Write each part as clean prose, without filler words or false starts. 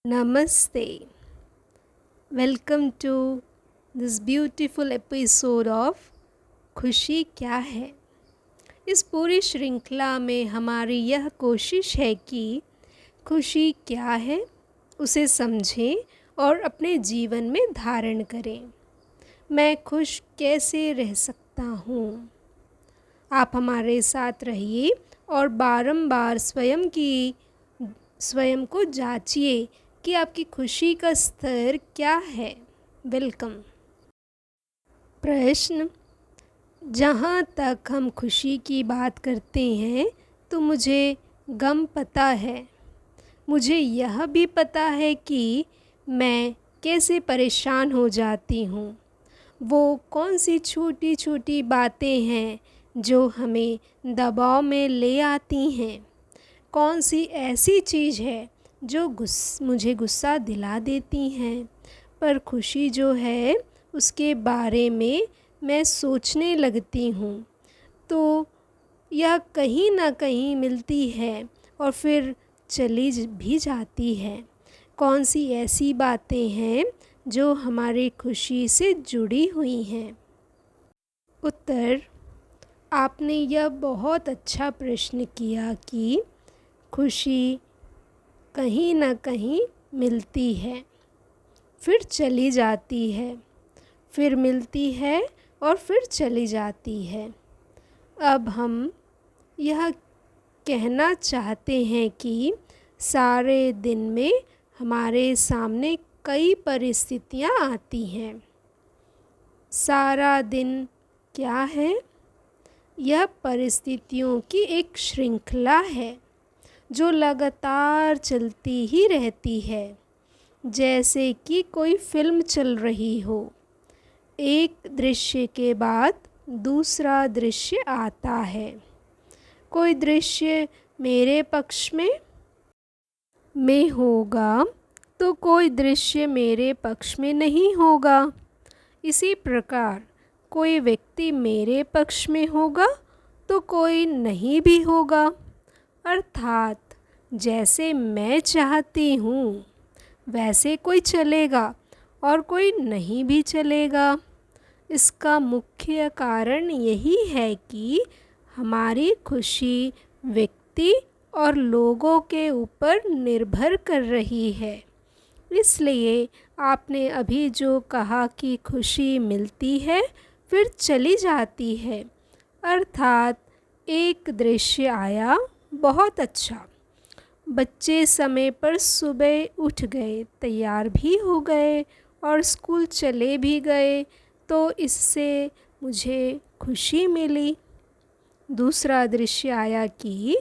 Namaste. Welcome to this beautiful episode of खुशी क्या है। इस पूरी श्रृंखला में हमारी यह कोशिश है कि खुशी क्या है उसे समझें और अपने जीवन में धारण करें। मैं खुश कैसे रह सकता हूँ। आप हमारे साथ रहिए और बारंबार स्वयं को जांचिए कि आपकी खुशी का स्तर क्या है। वेलकम। प्रश्न: जहाँ तक हम खुशी की बात करते हैं तो मुझे गम पता है। मुझे यह भी पता है कि मैं कैसे परेशान हो जाती हूँ। वो कौन सी छोटी छोटी बातें हैं जो हमें दबाव में ले आती हैं। कौन सी ऐसी चीज़ है जो मुझे गुस्सा दिला देती हैं। पर खुशी जो है उसके बारे में मैं सोचने लगती हूँ तो यह कहीं ना कहीं मिलती है और फिर चली भी जाती है। कौन सी ऐसी बातें हैं जो हमारी खुशी से जुड़ी हुई हैं। उत्तर: आपने यह बहुत अच्छा प्रश्न किया कि खुशी कहीं ना कहीं मिलती है, फिर चली जाती है, फिर मिलती है और फिर चली जाती है। अब हम यह कहना चाहते हैं कि सारे दिन में हमारे सामने कई परिस्थितियाँ आती हैं। सारा दिन क्या है? यह परिस्थितियों की एक श्रृंखला है जो लगातार चलती ही रहती है, जैसे कि कोई फिल्म चल रही हो। एक दृश्य के बाद दूसरा दृश्य आता है। कोई दृश्य मेरे पक्ष में होगा तो कोई दृश्य मेरे पक्ष में नहीं होगा। इसी प्रकार कोई व्यक्ति मेरे पक्ष में होगा तो कोई नहीं भी होगा। अर्थात जैसे मैं चाहती हूँ वैसे कोई चलेगा और कोई नहीं भी चलेगा। इसका मुख्य कारण यही है कि हमारी खुशी व्यक्ति और लोगों के ऊपर निर्भर कर रही है। इसलिए आपने अभी जो कहा कि खुशी मिलती है फिर चली जाती है, अर्थात एक दृश्य आया, बहुत अच्छा, बच्चे समय पर सुबह उठ गए, तैयार भी हो गए और स्कूल चले भी गए तो इससे मुझे खुशी मिली। दूसरा दृश्य आया कि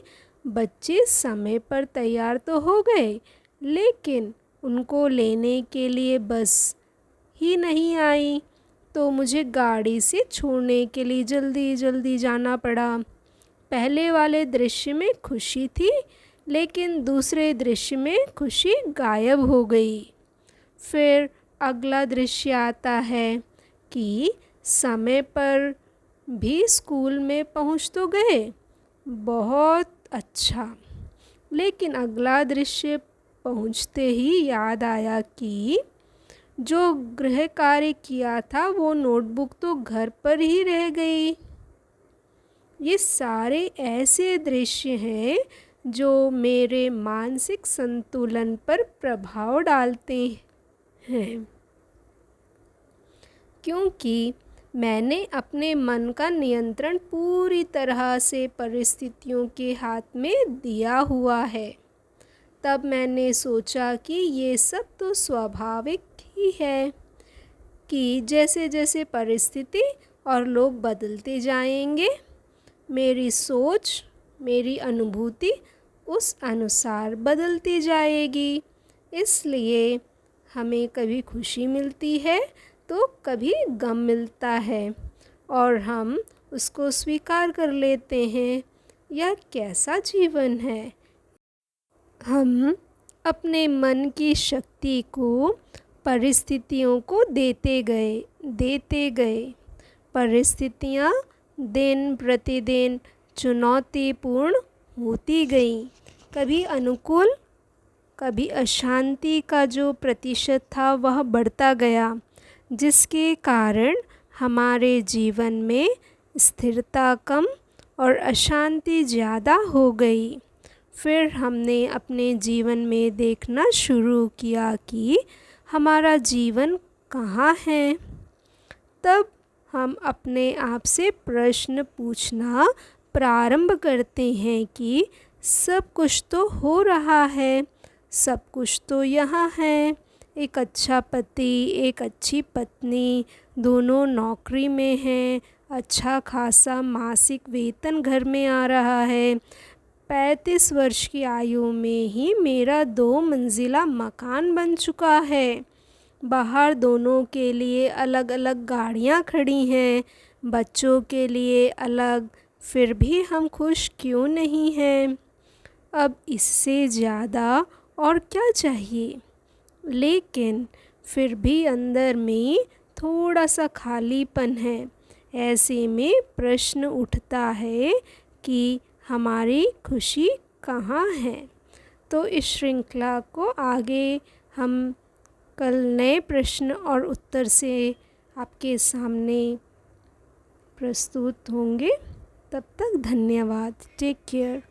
बच्चे समय पर तैयार तो हो गए लेकिन उनको लेने के लिए बस ही नहीं आई तो मुझे गाड़ी से छोड़ने के लिए जल्दी जल्दी जाना पड़ा। पहले वाले दृश्य में खुशी थी लेकिन दूसरे दृश्य में खुशी गायब हो गई। फिर अगला दृश्य आता है कि समय पर भी स्कूल में पहुंच तो गए, बहुत अच्छा, लेकिन अगला दृश्य पहुंचते ही याद आया कि जो गृह कार्य किया था वो नोटबुक तो घर पर ही रह गई। ये सारे ऐसे दृश्य हैं जो मेरे मानसिक संतुलन पर प्रभाव डालते हैं, क्योंकि मैंने अपने मन का नियंत्रण पूरी तरह से परिस्थितियों के हाथ में दिया हुआ है। तब मैंने सोचा कि ये सब तो स्वाभाविक ही है कि जैसे जैसे परिस्थिति और लोग बदलते जाएंगे, मेरी सोच, मेरी अनुभूति उस अनुसार बदलती जाएगी। इसलिए हमें कभी खुशी मिलती है तो कभी गम मिलता है और हम उसको स्वीकार कर लेते हैं। यह कैसा जीवन है? हम अपने मन की शक्ति को परिस्थितियों को देते गए। परिस्थितियाँ दिन प्रतिदिन चुनौतीपूर्ण होती गईं, कभी अनुकूल कभी अशांति का जो प्रतिशत था वह बढ़ता गया, जिसके कारण हमारे जीवन में स्थिरता कम और अशांति ज़्यादा हो गई। फिर हमने अपने जीवन में देखना शुरू किया कि हमारा जीवन कहाँ है। तब हम अपने आप से प्रश्न पूछना प्रारंभ करते हैं कि सब कुछ तो हो रहा है, सब कुछ तो यहाँ है। एक अच्छा पति, एक अच्छी पत्नी, दोनों नौकरी में हैं, अच्छा खासा मासिक वेतन घर में आ रहा है। 35 वर्ष की आयु में ही मेरा 2 मंजिला मकान बन चुका है। बाहर दोनों के लिए अलग अलग गाड़ियाँ खड़ी हैं, बच्चों के लिए अलग। फिर भी हम खुश क्यों नहीं हैं? अब इससे ज़्यादा और क्या चाहिए? लेकिन फिर भी अंदर में थोड़ा सा खालीपन है। ऐसे में प्रश्न उठता है कि हमारी खुशी कहाँ है? तो इस श्रृंखला को आगे हम कल नए प्रश्न और उत्तर से आपके सामने प्रस्तुत होंगे। तब तक धन्यवाद। Take care.